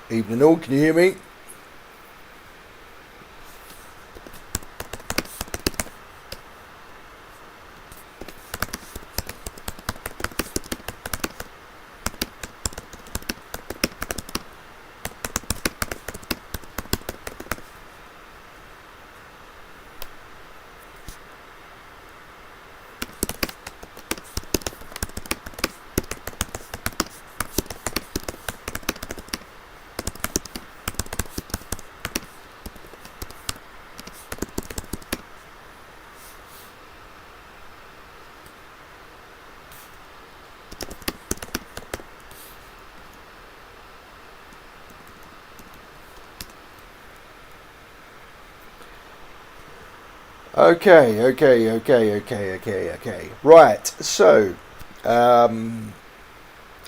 Evening all, can you hear me? Okay. Right, so, um,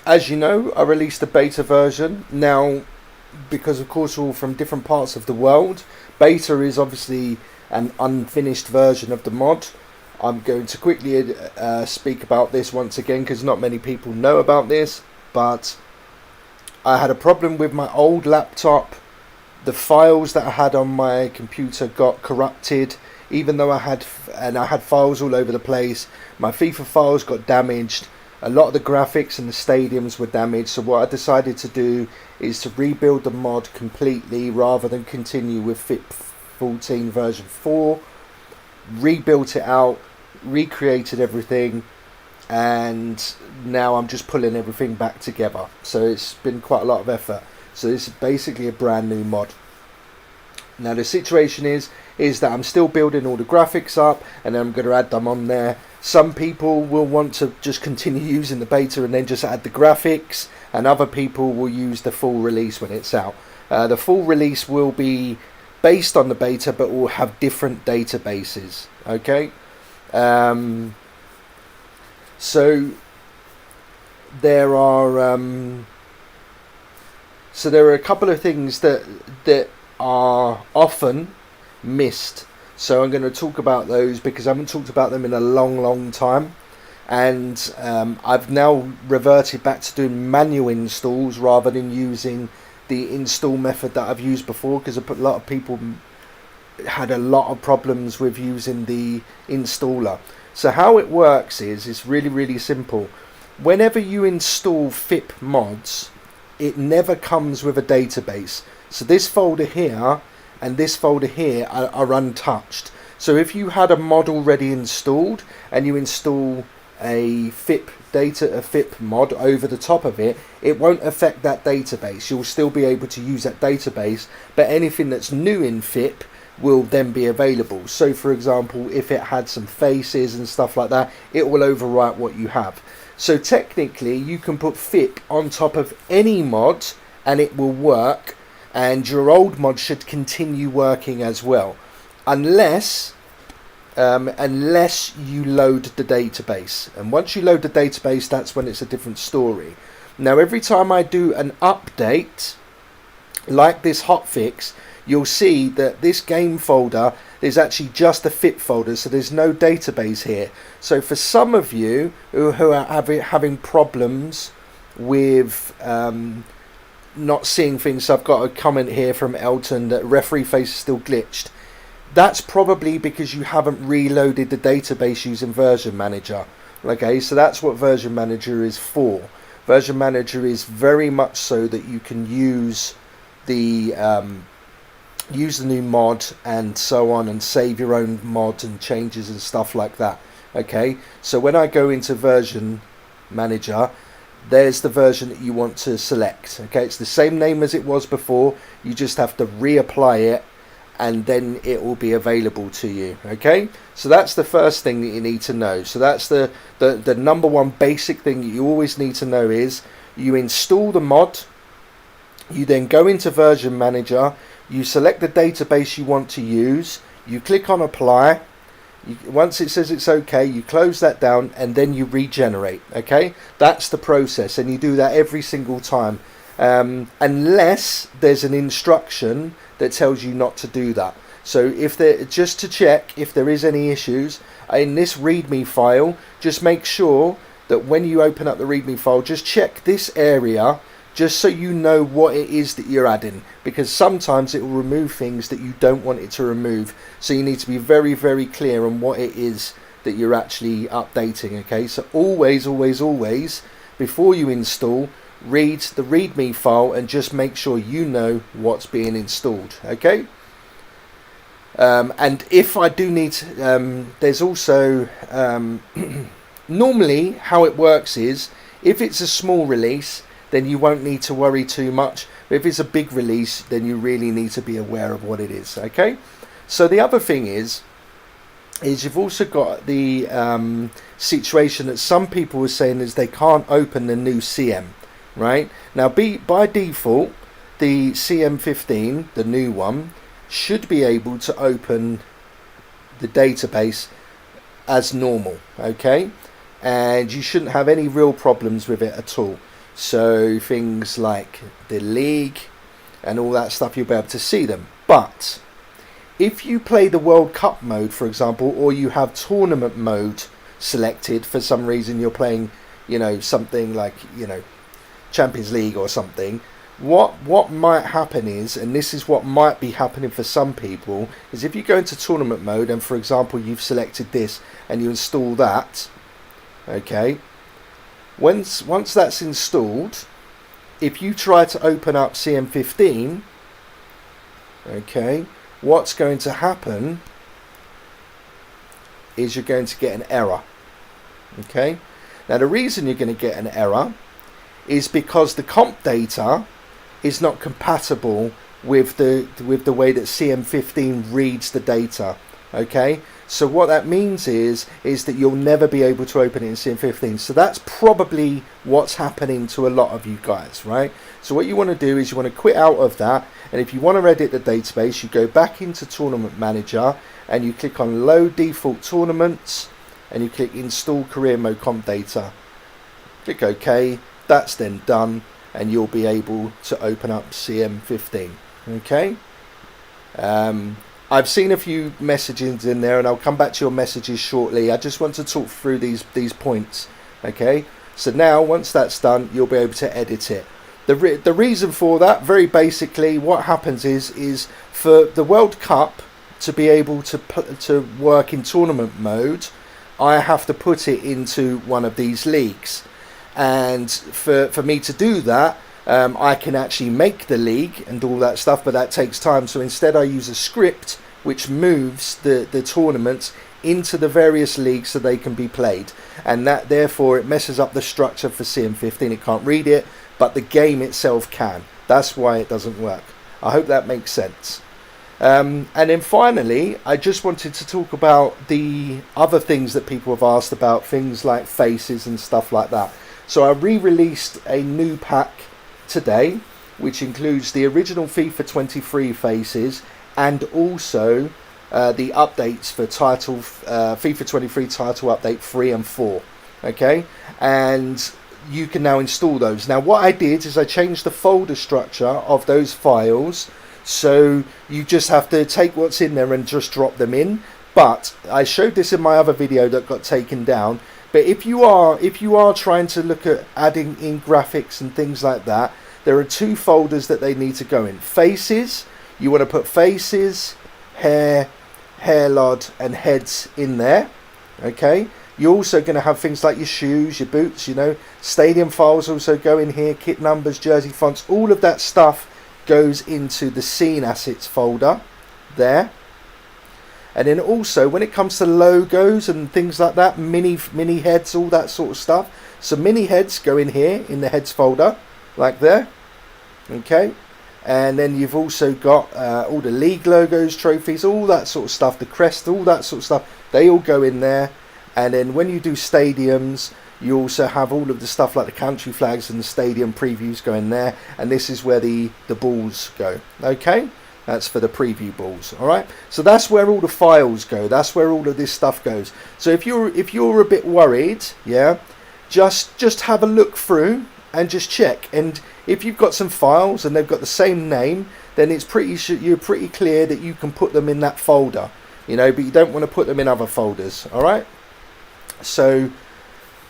as you know, I released a beta version. Now, because of course we're all from different parts of the world, beta is obviously an unfinished version of the mod. I'm going to quickly speak about this once again because not many people know about this, but I had a problem with my old laptop. The files that I had on my computer got corrupted, even though I had files all over the place. My FIFA files got damaged. A lot of the graphics and the stadiums were damaged. So what I decided to do is to rebuild the mod completely rather than continue with FIP 14 version 4. Rebuilt it out, recreated everything, and now I'm just pulling everything back together. So it's been quite a lot of effort. So this is basically a brand new mod. Now the situation is that I'm still building all the graphics up and I'm going to add them on there. Some people will want to just continue using the beta and then just add the graphics, and other people will use the full release when it's out. The full release will be based on the beta but will have different databases. Okay, so there are a couple of things that are often missed. So I'm going to talk about those because I haven't talked about them in a long time. And I've now reverted back to doing manual installs rather than using the install method that I've used before, because a lot of people had a lot of problems with using the installer. So how it works is it's really simple. Whenever you install FIP mods, it never comes with a database. So this folder here and this folder here are untouched. So if you had a mod already installed and you install a FIP mod over the top of it, it won't affect that database. You'll still be able to use that database, but anything that's new in FIP will then be available. So for example, if it had some faces and stuff like that, it will overwrite what you have. So technically you can put FIP on top of any mod and it will work, and your old mod should continue working as well, unless you load the database. And once you load the database, that's when it's a different story. Now every time I do an update like this hotfix, you'll see that this game folder is actually just a FIP folder, so there's no database here. So for some of you who are having problems with not seeing things, so I've got a comment here from Elton that referee face is still glitched. That's probably because you haven't reloaded the database using Version Manager. Okay, so that's what Version Manager is for. Version Manager is very much so that you can use the new mod and so on, and save your own mod and changes and stuff like that. Okay, so when I go into Version Manager, there's the version that you want to select. Okay, it's the same name as it was before, you just have to reapply it and then it will be available to you. Okay, so that's the first thing that you need to know. So that's the number one basic thing that you always need to know is you install the mod, you then go into Version Manager, you select the database you want to use, you click on apply. Once it says it's okay, you close that down and then you regenerate. Okay, that's the process, and you do that every single time, unless there's an instruction that tells you not to do that. So if there, just to check if there is any issues in this readme file, just make sure that when you open up the readme file, just check this area just so you know what it is that you're adding, because sometimes it will remove things that you don't want it to remove. So you need to be very, very clear on what it is that you're actually updating. Okay, so always, always, always, before you install, read the README file and just make sure you know what's being installed. Okay. And if I do need, there's also normally how it works is, if it's a small release, then you won't need to worry too much. But if it's a big release, then you really need to be aware of what it is. Okay. So the other thing is you've also got the situation that some people were saying is they can't open the new CM, right? Now, by default, the CM15, the new one, should be able to open the database as normal, okay? And you shouldn't have any real problems with it at all. So things like the league and all that stuff, you'll be able to see them. But if you play the World Cup mode, for example, or you have tournament mode selected, for some reason you're playing, something like, Champions League or something, what might happen is, and this is what might be happening for some people, is if you go into tournament mode and, for example, you've selected this and you install that, okay, once that's installed, if you try to open up CM15, okay, what's going to happen is you're going to get an error. Okay, now the reason you're going to get an error is because the comp data is not compatible with the way that CM15 reads the data. Okay, so what that means is that you'll never be able to open it in CM15. So that's probably what's happening to a lot of you guys, right? So what you want to do is you want to quit out of that, and if you want to edit the database, you go back into Tournament Manager and you click on Load Default Tournaments and you click Install Career Mode Comp Data. Click OK. That's then done, and you'll be able to open up CM15. Okay. I've seen a few messages in there, and I'll come back to your messages shortly. I just want to talk through these points. Okay. So now, once that's done, you'll be able to edit it. The reason for that, very basically, what happens is for the World Cup to be able to work in tournament mode, I have to put it into one of these leagues. And for me to do that, I can actually make the league and all that stuff, but that takes time. So instead I use a script which moves the tournaments into the various leagues so they can be played. And that, therefore, it messes up the structure for CM15. It can't read it, but the game itself can. That's why it doesn't work. I hope that makes sense. And then finally, I just wanted to talk about the other things that people have asked about, things like faces and stuff like that. So I re-released a new pack today, which includes the original FIFA 23 faces and also the updates for FIFA 23 title update 3 and 4. Okay, and you can now install those. Now what I did is I changed the folder structure of those files, so you just have to take what's in there and just drop them in. But I showed this in my other video that got taken down. But if you are trying to look at adding in graphics and things like that, there are two folders that they need to go in. Faces, you want to put faces, hair, hairlod and heads in there. Okay, you're also going to have things like your shoes, your boots, stadium files also go in here, kit numbers, jersey fonts, all of that stuff goes into the scene assets folder there. And then also when it comes to logos and things like that, mini heads, all that sort of stuff, so mini heads go in here in the heads folder like there. Okay, and then you've also got all the league logos, trophies, all that sort of stuff, the crest, all that sort of stuff, they all go in there. And then when you do stadiums, you also have all of the stuff like the country flags and the stadium previews go in there, and this is where the balls go. Okay, that's for the preview balls. All right, so that's where all the files go, that's where all of this stuff goes. So if you're a bit worried, yeah, just have a look through and just check. And if you've got some files and they've got the same name, then it's you're pretty clear that you can put them in that folder, but you don't want to put them in other folders. All right, so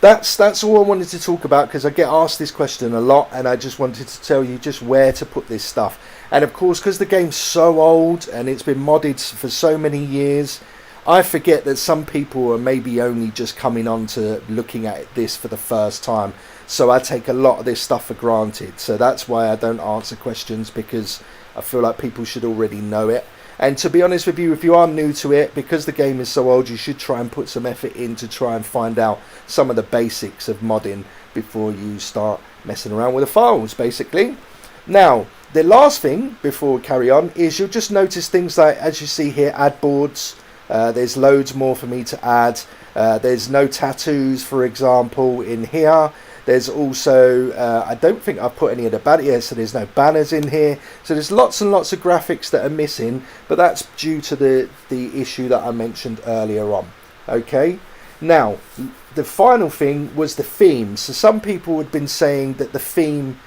that's all I wanted to talk about, because I get asked this question a lot, and I just wanted to tell you just where to put this stuff. And of course, because the game's so old and it's been modded for so many years, I forget that some people are maybe only just coming on to looking at this for the first time. So I take a lot of this stuff for granted. So that's why I don't answer questions, because I feel like people should already know it. And to be honest with you, if you are new to it, because the game is so old, you should try and put some effort in to try and find out some of the basics of modding before you start messing around with the files, basically. Now, the last thing before we carry on is you'll just notice things like, as you see here, add boards. There's loads more for me to add. There's no tattoos, for example, in here. There's also, I don't think I've put any of the banners here, so there's no banners in here. So there's lots and lots of graphics that are missing, but that's due to the issue that I mentioned earlier on. Okay, now the final thing was the theme. So some people had been saying that the theme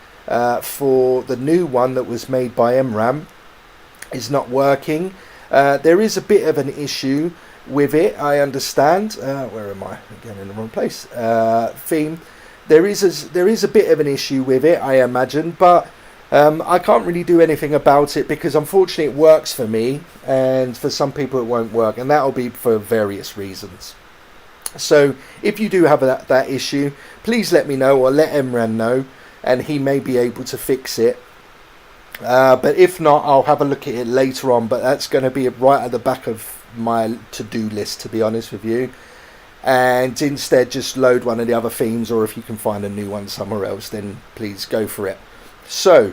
for the new one that was made by MRAM is not working. There is a bit of an issue with it, I understand. Where am I? Again, in the wrong place. Theme. There is a bit of an issue with it, I imagine, but I can't really do anything about it, because unfortunately it works for me, and for some people it won't work, and that'll be for various reasons. So if you do have that issue, please let me know, or let Emran know, and he may be able to fix it. But if not, I'll have a look at it later on, but that's going to be right at the back of my to-do list, to be honest with you. And instead just load one of the other themes, or if you can find a new one somewhere else, then please go for it. So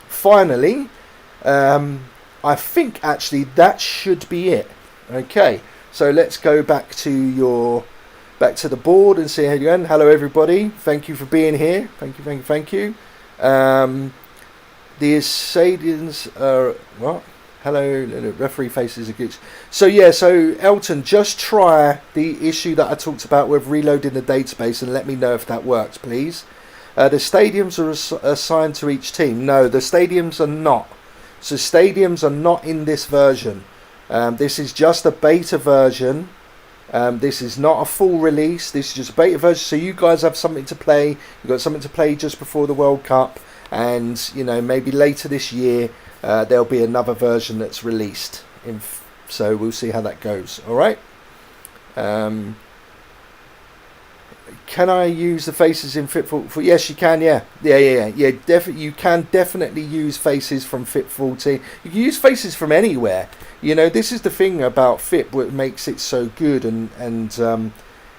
finally, I think actually that should be it. Okay, so let's go back to the board and see how you're going. Hello everybody, thank you for being here. Thank you. The Asadians are what? Hello, referee faces a gooch. So yeah, so Elton, just try the issue that I talked about with reloading the database and let me know if that works, please. The stadiums are assigned to each team. No, the stadiums are not. So stadiums are not in this version. This is just a beta version. This is not a full release. This is just a beta version. So you guys have something to play. You've got something to play just before the World Cup. And, you know, maybe later this year, there'll be another version that's released. So we'll see how that goes. All right. Can I use the faces in Fit 40? Yes, you can. Yeah. Definitely, you can definitely use faces from Fit 40. You can use faces from anywhere. You know, this is the thing about Fit, what makes it so good, and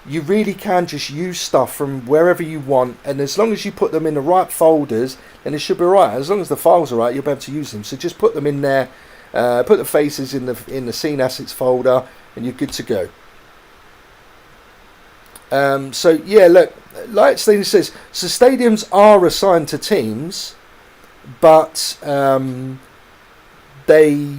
you really can just use stuff from wherever you want, and as long as you put them in the right folders, then it should be right. As long as the files are right, you'll be able to use them. So just put them in there, put the faces in the scene assets folder, and you're good to go. So yeah, look, like Stadium says, so stadiums are assigned to teams, but they're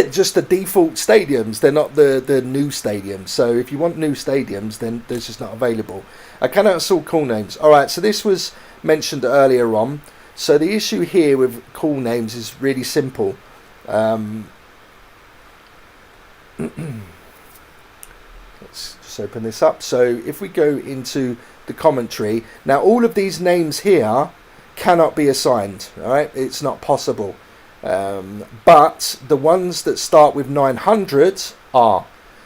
just the default stadiums. They're not the new stadiums. So if you want new stadiums, then they're just not available. I cannot install cool names. All right, so this was mentioned earlier on. So the issue here with cool names is really simple. Let's just open this up. So if we go into the commentary, now all of these names here cannot be assigned. All right, it's not possible. But the ones that start with 900 are.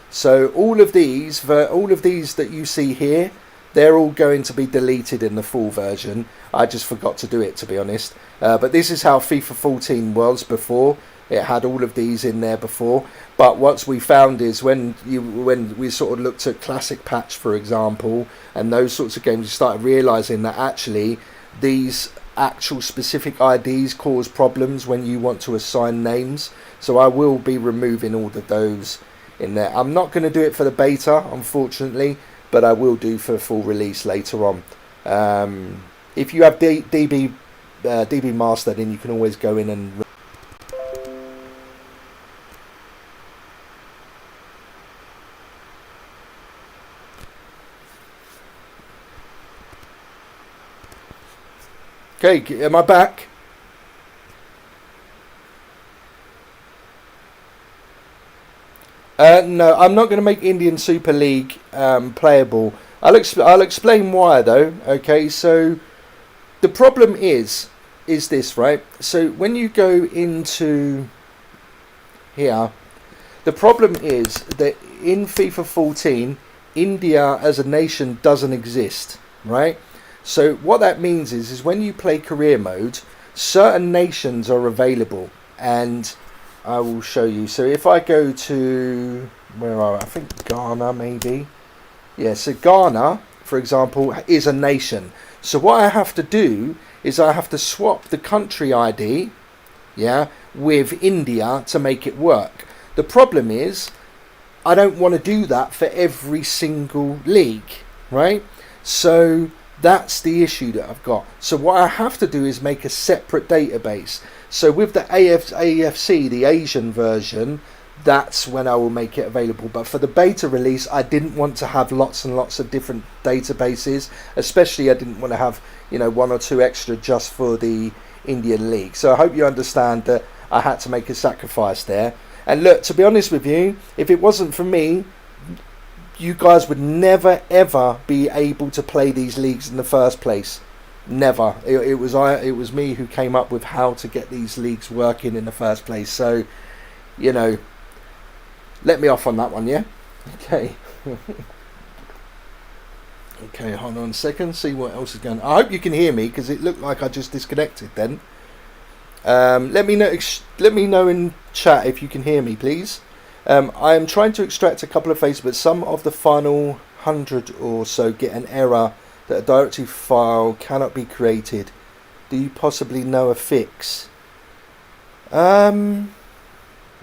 So all of these that you see here, they're all going to be deleted in the full version. I just forgot to do it, to be honest. But this is how FIFA 14 was before. It had all of these in there before. But what we found is when we sort of looked at Classic Patch, for example, and those sorts of games, we started realising that actually these actual specific IDs cause problems when you want to assign names. So I will be removing all of those in there. I'm not going to do it for the beta, unfortunately, but I will do for full release later on. If you have DB Master, then you can always go in and okay, am I back? No, I'm not going to make Indian Super League playable. I'll explain why though. Okay, so the problem is this, right? So when you go into here, the problem is that in FIFA 14, India as a nation doesn't exist, right? So what that means is when you play career mode, certain nations are available, and I will show you. So if I go to, where are I? I think Ghana maybe. Yeah, so Ghana, for example, is a nation. So what I have to do is I have to swap the country ID, yeah, with India to make it work. The problem is I don't want to do that for every single league, right? So that's the issue that I've got. So what I have to do is make a separate database. So with the AFC, the Asian version, that's when I will make it available. But for the beta release, I didn't want to have lots and lots of different databases. Especially I didn't want to have, one or two extra just for the Indian League. So I hope you understand that I had to make a sacrifice there. And look, to be honest with you, if it wasn't for me, you guys would never ever be able to play these leagues in the first place. Never. It was me who came up with how to get these leagues working in the first place. So, let me off on that one, yeah? Okay. Okay, hold on a second, see what else is going on. I hope you can hear me, because it looked like I just disconnected then. Let me know in chat if you can hear me, please. I am trying to extract a couple of faces, but some of the final 100 or so get an error that a directory file cannot be created. Do you possibly know a fix? No.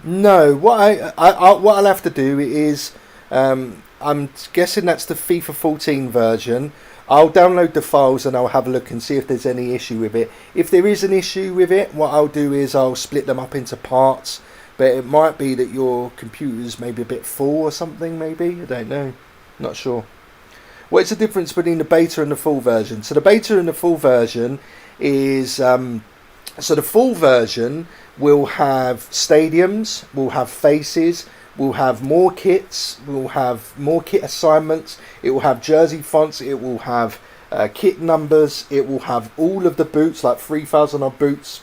What I'll have to do is, I'm guessing that's the FIFA 14 version. I'll download the files and I'll have a look and see if there's any issue with it. If there is an issue with it, what I'll do is I'll split them up into parts. But it might be that your computer's maybe a bit full or something, maybe. I don't know. Not sure. What's the difference between the beta and the full version? So the beta and the full version is... so the full version will have stadiums, will have faces, will have more kits, will have more kit assignments, it will have jersey fonts, it will have kit numbers, it will have all of the boots, like 3,000 odd boots.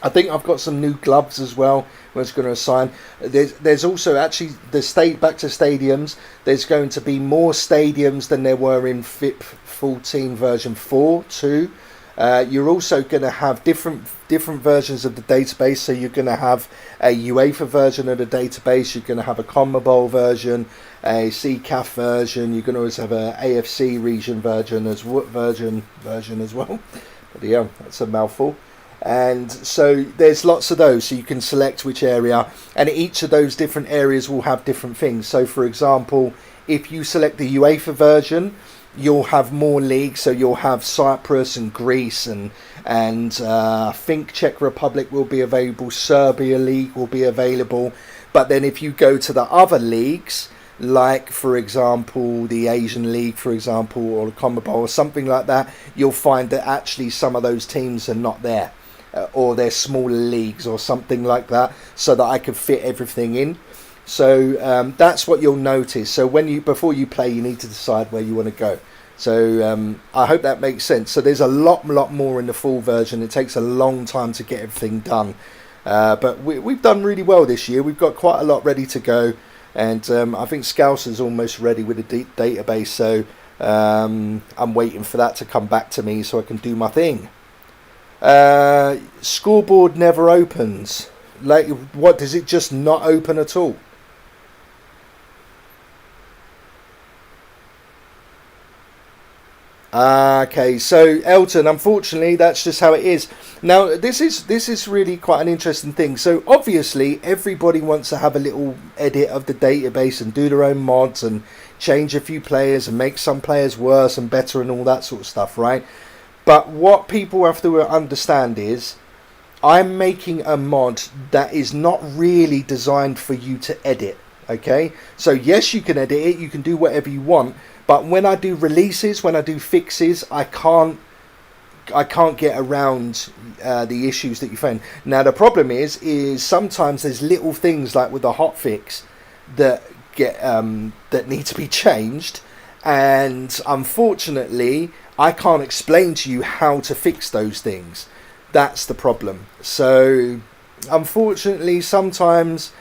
I think I've got some new gloves as well. I was going to assign. There's also actually back to stadiums. There's going to be more stadiums than there were in FIP 14 version 4 too. You're also going to have different versions of the database. So you're going to have a UEFA version of the database. You're going to have a CONMEBOL version, a CCAF version. You're going to also have a AFC region version as well. But yeah, that's a mouthful. And so there's lots of those, so you can select which area, and each of those different areas will have different things. So for example, if you select the UEFA version, you'll have more leagues. So you'll have Cyprus and Greece and I think Czech Republic will be available, Serbia League will be available. But then if you go to the other leagues, like for example the Asian League, for example, or the CONMEBOL or something like that, you'll find that actually some of those teams are not there. Or they're smaller leagues or something like that, so that I can fit everything in. So that's what you'll notice. So before you play, you need to decide where you want to go. So I hope that makes sense. So there's a lot more in the full version. It takes a long time to get everything done, but we've done really well this year. We've got quite a lot ready to go, and I think Scouser's almost ready with the database. So I'm waiting for that to come back to me so I can do my thing. Scoreboard never opens. Like, what, does it just not open at all? Okay, so Elton, unfortunately that's just how it is. Now this is really quite an interesting thing. So obviously everybody wants to have a little edit of the database and do their own mods and change a few players and make some players worse and better and all that sort of stuff, right? But what people have to understand is I'm making a mod that is not really designed for you to edit, okay? So yes, you can edit it, you can do whatever you want, but when I do releases, when I do fixes, I can't get around the issues that you find. Now the problem is sometimes there's little things like with the hotfix that that need to be changed, and unfortunately I can't explain to you how to fix those things. That's the problem. So unfortunately sometimes,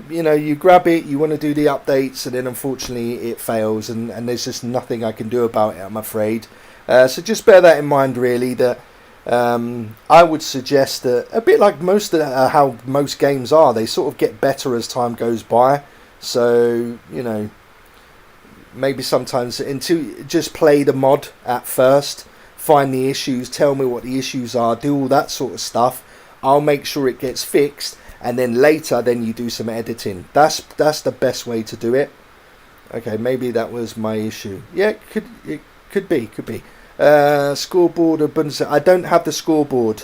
you know, you grab it, you want to do the updates, and then unfortunately it fails, and there's just nothing I can do about it, I'm afraid. So just bear that in mind, really, that I would suggest that, a bit like how most games are, they sort of get better as time goes by. So, you know, maybe sometimes until just play the mod at first, find the issues, tell me what the issues are, do all that sort of stuff. I'll make sure it gets fixed, and then later then you do some editing. That's the best way to do it. Okay, maybe that was my issue. Yeah, it could be. Scoreboard of Bundesliga. I don't have the scoreboard.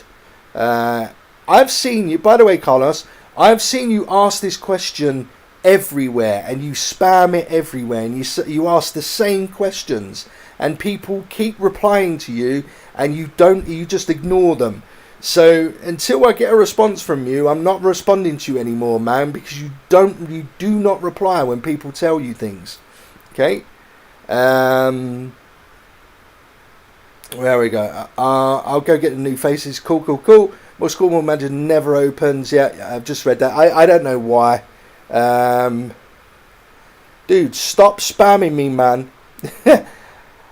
I've seen you, by the way, Carlos, I've seen you ask this question everywhere, and you spam it everywhere, and you ask the same questions, and people keep replying to you, and you just ignore them. So until I get a response from you, I'm not responding to you anymore, man, because you do not reply when people tell you things. Okay. There we go. I'll go get the new faces. Cool. Well, Schoolboy Manager never opens. Yeah, I've just read that. I don't know why. Dude, stop spamming me, man.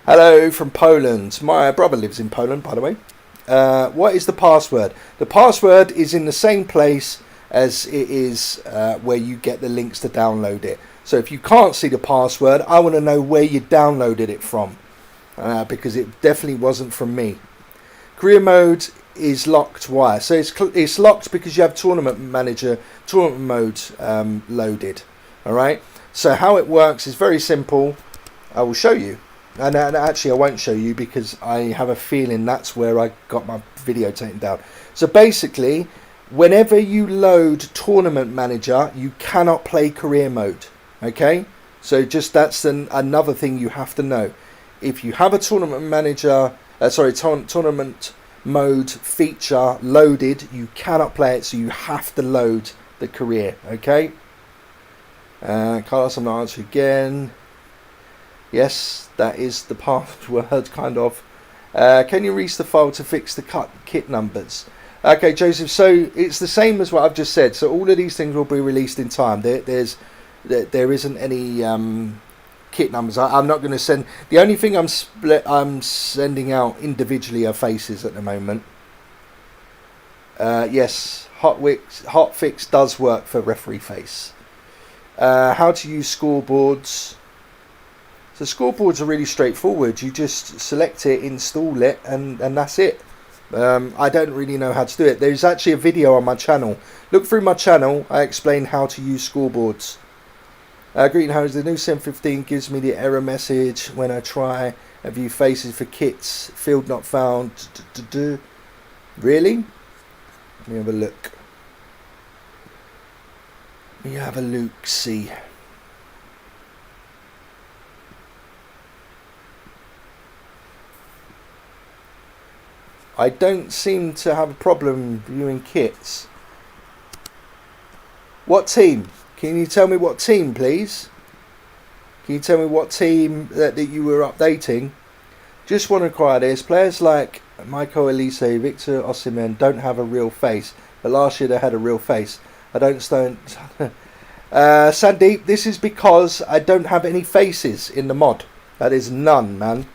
Hello from Poland. My brother lives in Poland, by the way. What is the password? The password is in the same place as it is where you get the links to download it. So if you can't see the password, I want to know where you downloaded it from, because it definitely wasn't from me. Career mode is locked. Why? So it's locked because you have tournament mode loaded. All right. So how it works is very simple. I will show you. And actually I won't show you because I have a feeling that's where I got my video taken down. So basically, whenever you load Tournament Manager, you cannot play career mode. Okay? So just that's another thing you have to know. If you have a Tournament Manager, Tournament Mode feature loaded, you cannot play it, so you have to load the career. Okay? Carlos, I'm not answering again. Yes, that is the password, kind of. Can you reach the file to fix the kit numbers? Okay, Joseph, so it's the same as what I've just said. So all of these things will be released in time. There isn't any kit numbers. I'm not going to send... The only thing I'm sending out individually are faces at the moment. Yes, hotfix does work for referee face. How to use scoreboards... So scoreboards are really straightforward. You just select it, install it, and that's it. I don't really know how to do it. There's actually a video on my channel. Look through my channel. I explain how to use scoreboards. Greeting host, the new Sim 15 gives me the error message when I try and view faces for kits. Field not found. Really? Let me have a look. Let me have a look, see. I don't seem to have a problem viewing kits. What team? Can you tell me what team, please? Can you tell me what team that you were updating? Just want to inquire this. Players like Michael Elise, Victor Osimhen don't have a real face. But last year they had a real face. I don't stand... Sandeep, this is because I don't have any faces in the mod. That is none, man.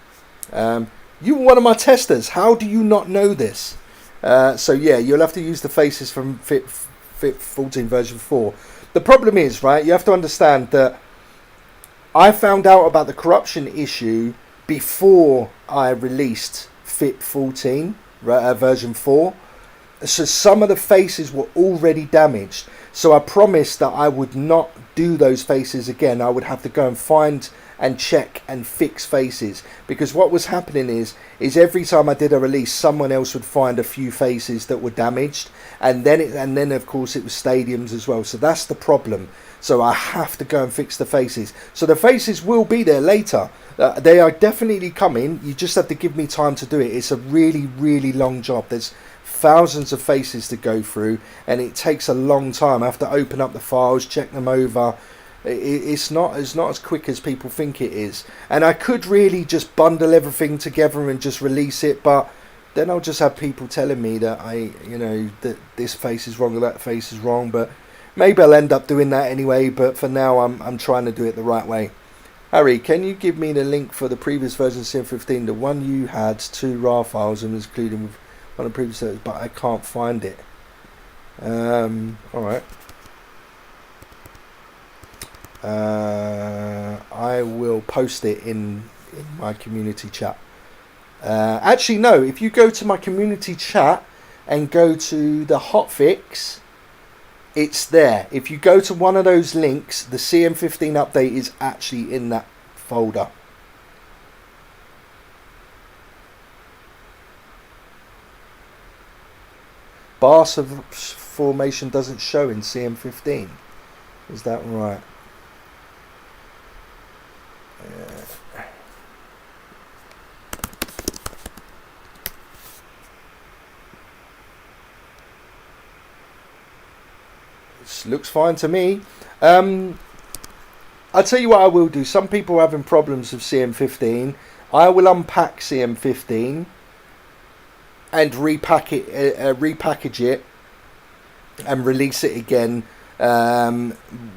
You were one of my testers. How do you not know this? So yeah, you'll have to use the faces from Fit 14 version 4. The problem is, right, you have to understand that I found out about the corruption issue before I released Fit 14 version 4. So some of the faces were already damaged. So I promised that I would not do those faces again. I would have to go and find and check and fix faces, because what was happening is every time I did a release, someone else would find a few faces that were damaged, and then of course it was stadiums as well. So that's the problem. So I have to go and fix the faces. So the faces will be there later. They are definitely coming. You just have to give me time to do it. It's a really long job. There's thousands of faces to go through, and it takes a long time. I have to open up the files, check them over. It's not as quick as people think it is. And I could really just bundle everything together and just release it, but then I'll just have people telling me that that this face is wrong or that face is wrong. But maybe I'll end up doing that anyway. But for now, I'm trying to do it the right way. Harry, can you give me the link for the previous version of CM15? The one you had 2 RAR files and was included with one of the previous servers, but I can't find it. Alright. I will post it in my community chat. Actually, no, if you go to my community chat and go to the hotfix, it's there. If you go to one of those links, the CM15 update is actually in that folder. Bar formation doesn't show in CM15. Is that right? This looks fine to me. I'll tell you what I will do. Some people are having problems with CM15. I will unpack CM15 and repackage it and release it again.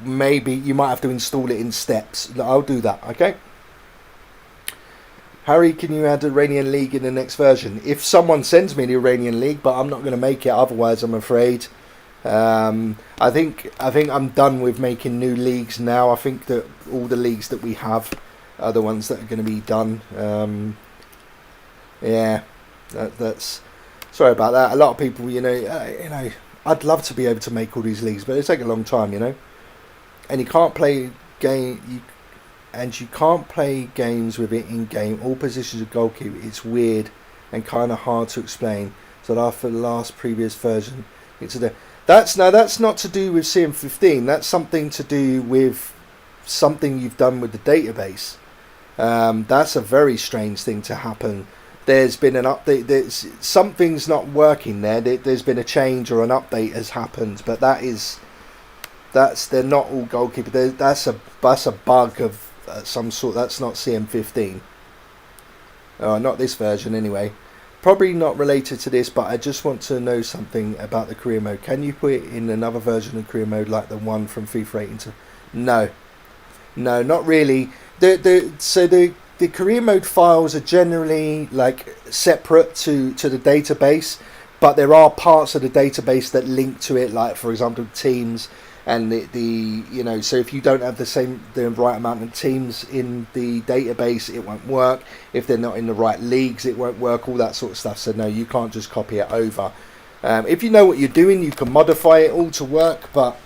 Maybe you might have to install it in steps. I'll do that, okay? Harry, can you add Iranian League in the next version? If someone sends me the Iranian League, but I'm not going to make it otherwise, I'm afraid. I think I'm done with making new leagues now. I think that all the leagues that we have are the ones that are going to be done. Yeah, that's sorry about that. A lot of people, I'd love to be able to make all these leagues, but it take a long time, And you can't play you can't play games with it in game. All positions of goalkeeper. It's weird and kind of hard to explain. So after the last previous version, that's not to do with CM15. That's something to do with something you've done with the database. That's a very strange thing to happen. There's been an update. Something's not working there. There's been a change or an update has happened, but they're not all goalkeeper. That's a bug of some sort. That's not CM15. Not this version anyway. Probably not related to this, but I just want to know something about the career mode. Can you put it in another version of career mode like the one from FIFA 18? No, not really. The career mode files are generally like separate to the database, but there are parts of the database that link to it, like for example teams and so if you don't have the right amount of teams in the database, it won't work. If they're not in the right leagues, it won't work, all that sort of stuff. So no, you can't just copy it over. If you know what you're doing, you can modify it all to work, but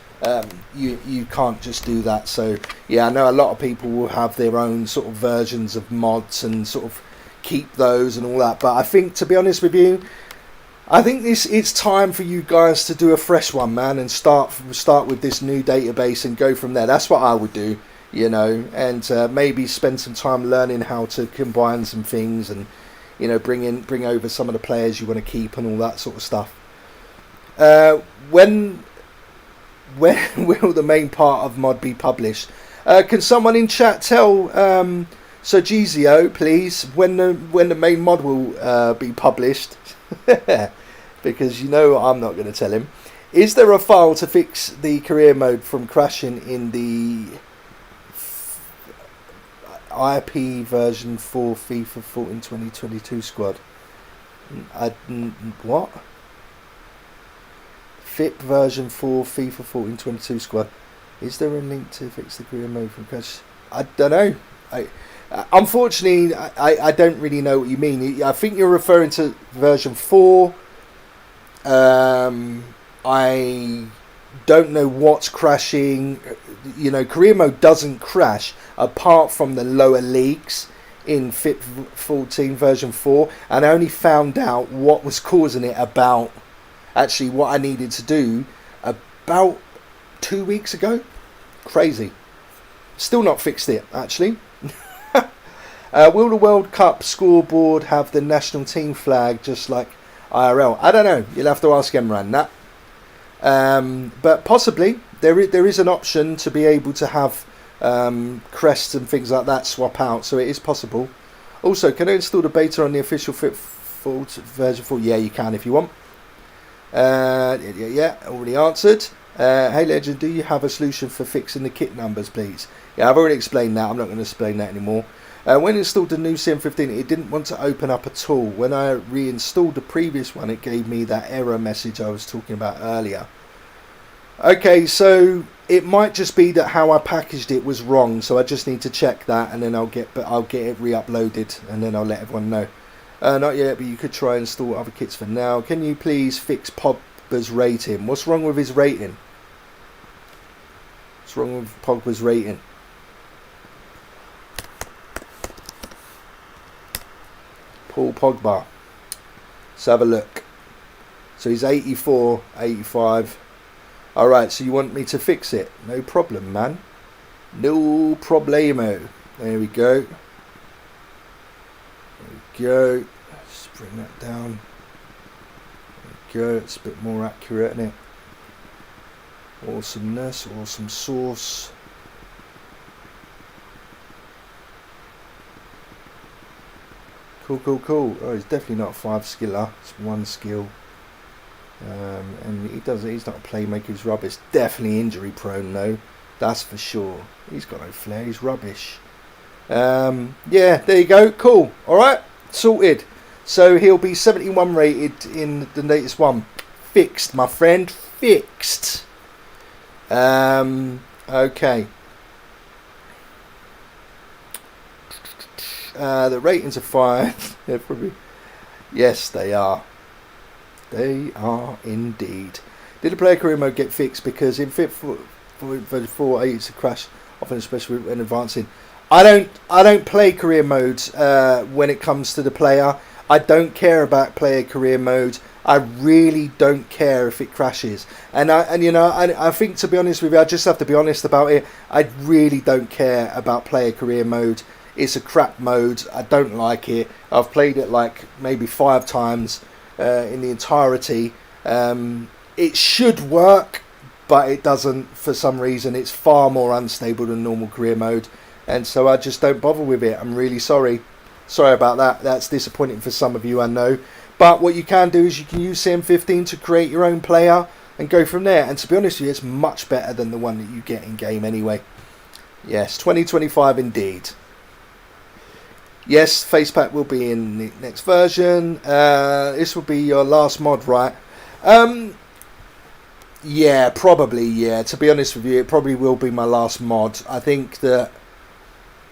you can't just do that. So yeah, I know a lot of people will have their own sort of versions of mods and sort of keep those and all that, but I think, to be honest with you, I think it's time for you guys to do a fresh one, man, and start with this new database and go from there. That's what I would do, and maybe spend some time learning how to combine some things and bring over some of the players you want to keep and all that sort of stuff. When will the main part of mod be published? Can someone in chat tell Sir Gizio, please, when the main mod will be published? Because I'm not going to tell him. Is there a file to fix the career mode from crashing in the IP version 4 FIFA 14 2022 squad? What? FIP version 4 FIFA 14 22 squad. Is there a link to fix the career mode from crash? I don't know. Unfortunately, I don't really know what you mean. I think you're referring to version 4. I don't know what's crashing. Career mode doesn't crash apart from the lower leagues in FIP 14 version 4. And I only found out what was causing it what I needed to do about 2 weeks ago. Crazy. Still not fixed it, actually. Will the World Cup scoreboard have the national team flag just like IRL? I don't know. You'll have to ask Emran that. But possibly there is an option to be able to have crests and things like that swap out, so it is possible. Also, can I install the beta on the official version 4? Yeah, you can if you want. Yeah, already answered. Hey Legend, do you have a solution for fixing the kit numbers, please? Yeah, I've already explained that. I'm not going to explain that anymore. When installed the new CM15, it didn't want to open up at all. When I reinstalled the previous one, it gave me that error message I was talking about earlier. Okay, so it might just be that how I packaged it was wrong, so I just need to check that, and then I'll get it re-uploaded, and then I'll let everyone know. Not yet, but you could try and install other kits for now. Can you please fix Pogba's rating? What's wrong with his rating? What's wrong with Pogba's rating? Paul Pogba. Let's have a look. So he's 84, 85. Alright, so you want me to fix it? No problem, man. No problemo. There we go. There we go. Let's bring that down. There we go. It's a bit more accurate, isn't it? Awesomeness, awesome sauce. Cool, cool, cool. Oh, he's definitely not a 5 skiller. It's 1 skill. And he's not a playmaker, he's rubbish. Definitely injury prone though. That's for sure. He's got no flair, he's rubbish. Yeah, there you go. Cool. Alright, sorted. So he'll be 71 rated in the latest one. Fixed, my friend. Fixed. Okay. The ratings are fine. They're probably... Yes, they are. They are indeed. Did the player career mode get fixed? Because in Fit for 4 I used to crash often, especially when advancing. I don't play career modes when it comes to the player. I don't care about player career mode. I really don't care if it crashes. And I think, to be honest with you, I just have to be honest about it. I really don't care about player career mode. It's a crap mode. I don't like it. I've played it like maybe 5 times in the entirety. It should work, but it doesn't for some reason. It's far more unstable than normal career mode, and so I just don't bother with it. I'm really sorry about that. That's disappointing for some of you, I know, but what you can do is you can use CM15 to create your own player and go from there. And to be honest with you, it's much better than the one that you get in game anyway. Yes, 2025 indeed. Yes, Facepack will be in the next version. This will be your last mod, right? Yeah, probably, yeah. To be honest with you, it probably will be my last mod. I think that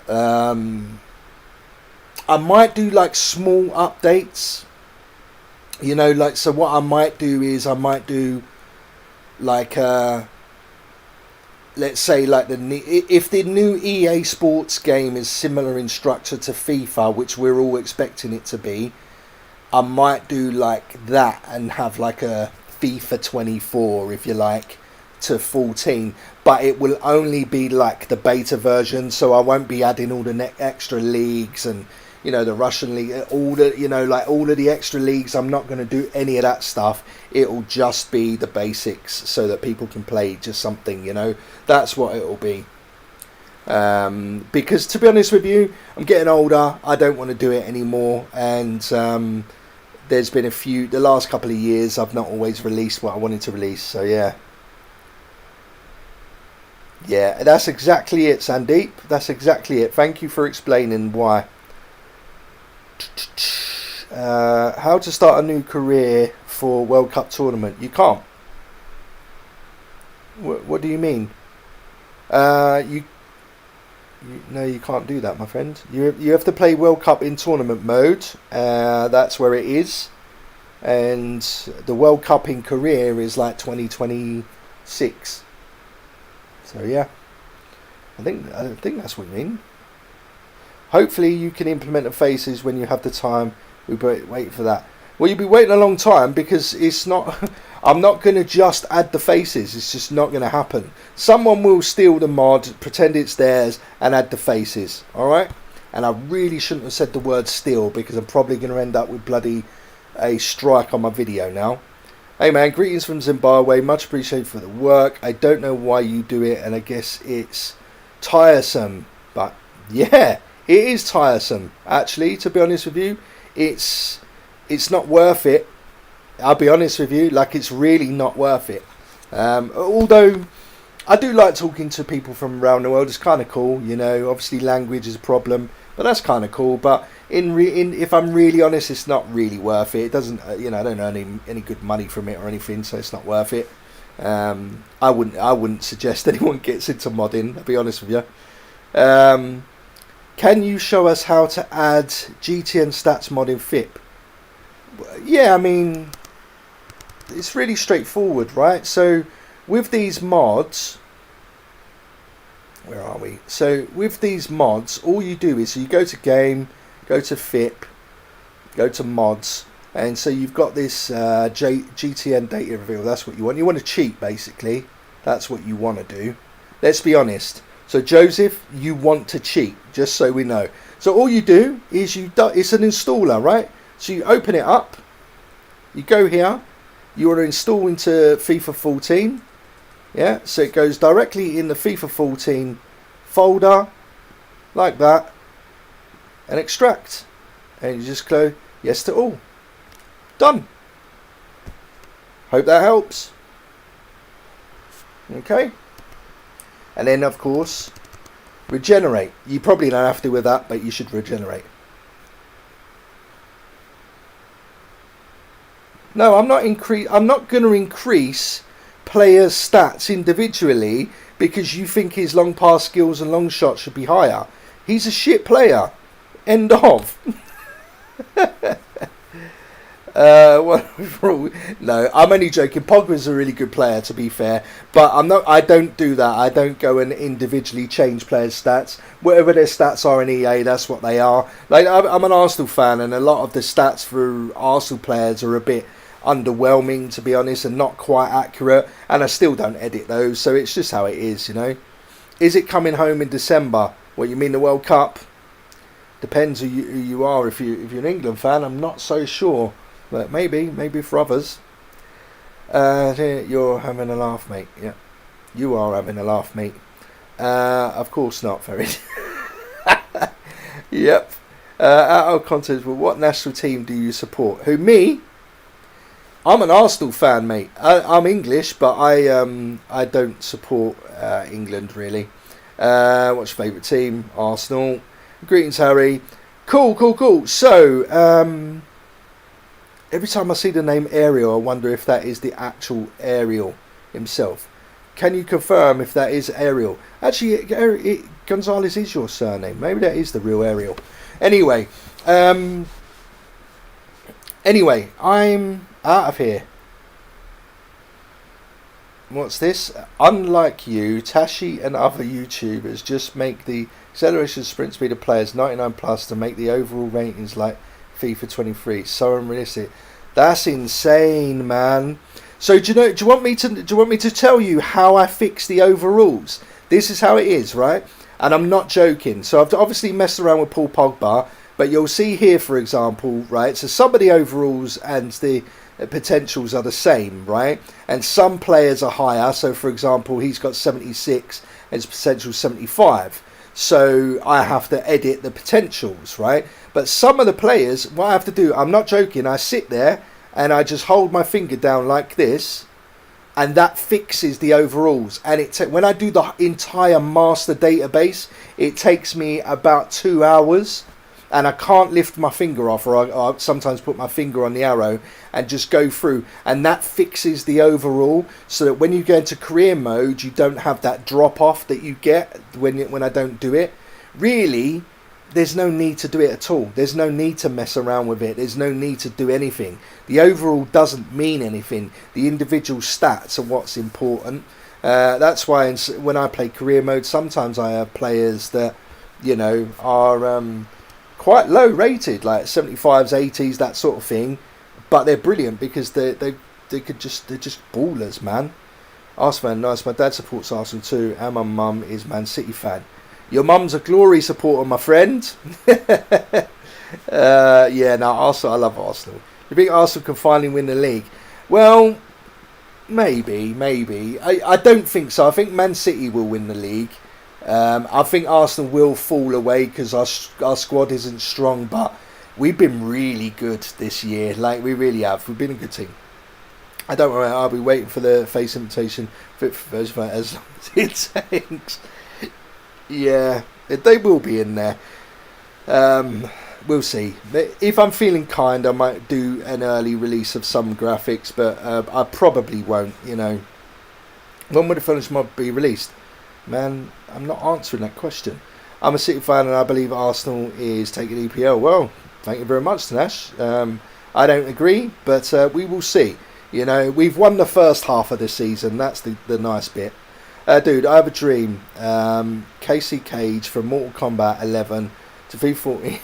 I might do like small updates. You know, like, so what I might do is I might do like let's say like if the new EA Sports game is similar in structure to FIFA, which we're all expecting it to be, I might do like that and have like a FIFA 24, if you like, to 14, but it will only be like the beta version, so I won't be adding all the extra leagues and, you know, the Russian league, all the, you know, like all of the extra leagues. I'm not going to do any of that stuff. It'll just be the basics so that people can play just something, you know. That's what it'll be. Because to be honest with you, I'm getting older. I don't want to do it anymore. And there's been the last couple of years, I've not always released what I wanted to release. So yeah. Yeah, that's exactly it, Sandeep. That's exactly it. Thank you for explaining why. How to start a new career for World Cup tournament? You can't. What do you mean? No, you can't do that, my friend. You have to play World Cup in tournament mode. That's where it is, and the World Cup in career is like 2026. So yeah, I think that's what you mean. Hopefully you can implement the faces when you have the time. We wait for that. Well, you'll be waiting a long time because it's not. I'm not going to just add the faces. It's just not going to happen. Someone will steal the mod, pretend it's theirs, and add the faces. All right. And I really shouldn't have said the word steal because I'm probably going to end up with bloody a strike on my video now. Hey man, greetings from Zimbabwe. Much appreciated for the work. I don't know why you do it, and I guess it's tiresome. But yeah, it is tiresome. Actually, to be honest with you, it's not worth it. I'll be honest with you, like it's really not worth it. Although I do like talking to people from around the world. It's kind of cool, you know. Obviously, language is a problem, but that's kind of cool. But if I'm really honest, it's not really worth it. It doesn't, you know, I don't earn any good money from it or anything, so it's not worth it. I wouldn't suggest anyone gets into modding. I'll be honest with you. Can you show us how to add GTN stats mod in FIP? Yeah, I mean, it's really straightforward, right? So with these mods, where are we? So with these mods, all you do is you go to game, go to FIP, go to mods, and so you've got this GTN data reveal. That's what you want. You want to cheat, basically. That's what you want to do. Let's be honest. So Joseph, you want to cheat, just so we know. So all you do is it's an installer, right? So you open it up, you go here, you want to install into FIFA 14. Yeah, so it goes directly in the FIFA 14 folder, like that, and extract. And you just go yes to all. Done. Hope that helps. Okay. And then, of course, regenerate. You probably don't have to with that, but you should regenerate. No, I'm not going to increase players' stats individually because you think his long pass skills and long shots should be higher. He's a shit player. End of. No, I'm only joking. Pogba's a really good player, to be fair, but I don't do that. I don't go and individually change players' stats. Whatever their stats are in EA, that's what they are. Like I'm an Arsenal fan, and a lot of the stats for Arsenal players are a bit underwhelming, to be honest, and not quite accurate. And I still don't edit those, so it's just how it is, you know. Is it coming home in December? What, you mean the World Cup? Depends who you are. If you're an England fan, I'm not so sure. But maybe for others. You're having a laugh, mate. Yeah, you are having a laugh, mate. Of course not, Ferry. Yep. Out of context, well, what national team do you support? Who, me? I'm an Arsenal fan, mate. I'm English, but I don't support England, really. What's your favourite team? Arsenal. Greetings, Harry. Cool. So, every time I see the name Ariel, I wonder if that is the actual Ariel himself. Can you confirm if that is Ariel? Actually, Gonzalez is your surname. Maybe that is the real Ariel. Anyway, I'm out of here. What's this? Unlike you, Tashi and other YouTubers just make the acceleration sprint speed of players 99 plus to make the overall ratings like FIFA 23. So unrealistic. That's insane, man. So do you want me to tell you how I fix the overalls? This is how it is, right? And I'm not joking. So I've obviously messed around with Paul Pogba, but you'll see here, for example, right? So some of the overalls and the potentials are the same, right? And some players are higher. So for example, he's got 76 and his potential 75. So I have to edit the potentials, right? But some of the players, what I have to do, I'm not joking, I sit there and I just hold my finger down like this, and that fixes the overalls. And when I do the entire master database, it takes me about 2 hours, and I can't lift my finger off, or I sometimes put my finger on the arrow and just go through, and that fixes the overall, so that when you go into career mode, you don't have that drop off that you get when I don't do it. Really, there's no need to do it at all. There's no need to mess around with it. There's no need to do anything. The overall doesn't mean anything. The individual stats are what's important. That's why when I play career mode, sometimes I have players that, you know, are quite low rated, like 75s, 80s, that sort of thing. But they're brilliant because they're just ballers, man. Arsenal fan, nice. My dad supports Arsenal too, and my mum is Man City fan. Your mum's a Glory supporter, my friend. Yeah, no, Arsenal. I love Arsenal. You think Arsenal can finally win the league? Well, maybe. I don't think so. I think Man City will win the league. I think Arsenal will fall away because our squad isn't strong, but we've been really good this year. Like, we really have. We've been a good team. I don't worry, I'll be waiting for the face invitation for as long as it takes. Yeah, they will be in there. We'll see. If I'm feeling kind, I might do an early release of some graphics, but I probably won't, you know. When would the finished mod be released? Man, I'm not answering that question. I'm a City fan and I believe Arsenal is taking EPL. Well, thank you very much, Tanesh. I don't agree, but we will see. You know, we've won the first half of the season. That's the nice bit. Dude, I have a dream. Casey Cage from Mortal Kombat 11 to V14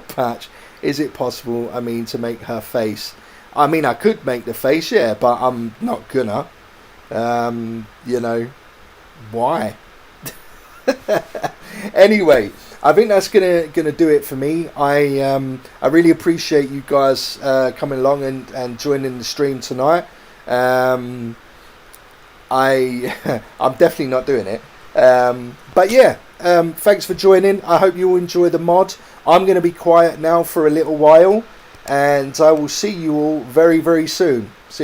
patch. Is it possible, I mean, to make her face? I mean, I could make the face, yeah, but I'm not gonna. You know, why? Anyway, I think that's gonna do it for me. I really appreciate you guys coming along and joining the stream tonight. I'm definitely not doing it. But yeah, thanks for joining. I hope you all enjoy the mod. I'm going to be quiet now for a little while, and I will see you all very, very soon.